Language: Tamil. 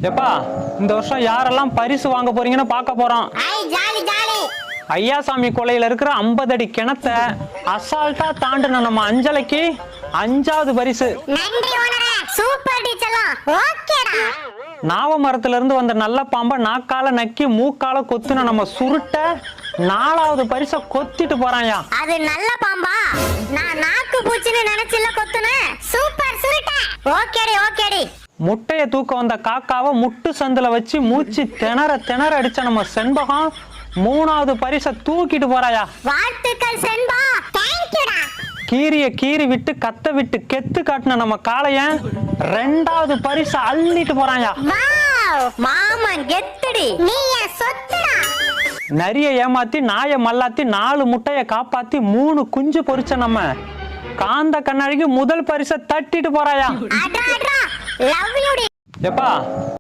எப்பா இந்த வருஷம் யாரெல்லாம் பரிசு வாங்க போறீங்கன்னு பார்க்க போறோம். ஐயாசாமி கொலையில இருக்கிற 50 அடி கிணத்த அசால்ட்டா தாண்டின நம்ம அஞ்சலைக்கு 5வது பரிசு. நாவ மரத்துல இருந்து வந்த நல்ல பாம்பை நாக்கால நக்கி மூக்கால கொத்துன நம்ம சுருட்ட 4வது பரிசை கொத்திட்டு போறாயா. அது நல்ல பாம்பா? நான் நாக்கு பூச்சின்னு நினைச்சில கொத்துனேன். சூப்பர் சுருட்ட. ஓகேடி. முட்டைய தூக்க வந்த காக்காவை முட்டு சந்துல வச்சு மூச்சு திணற அடிச்ச நம்ம செண்பகம் 3வது பரிசை தூக்கிட்டு போறாயா. வாழ்த்துக்கள் செண்பா. தேங்க்யூடா. கீரி விட்டு கத்த விட்டு கெத்து காட்டின நம்ம காளையன் 2வது பரிசை அள்ளிட்டு போறாயா. வாவ் மாமன் கெத்துடி. நீ என் சொத்துடா. நரிய ஏமாத்தி நாய மல்லாத்தி 4 முட்டைய காப்பாத்தி 3 குஞ்சு பொரிச்ச நம்ம காந்த கண்ணாடிக்கு முதல் பரிசை தட்டிட்டு போறாயா. Love you D. எப்பா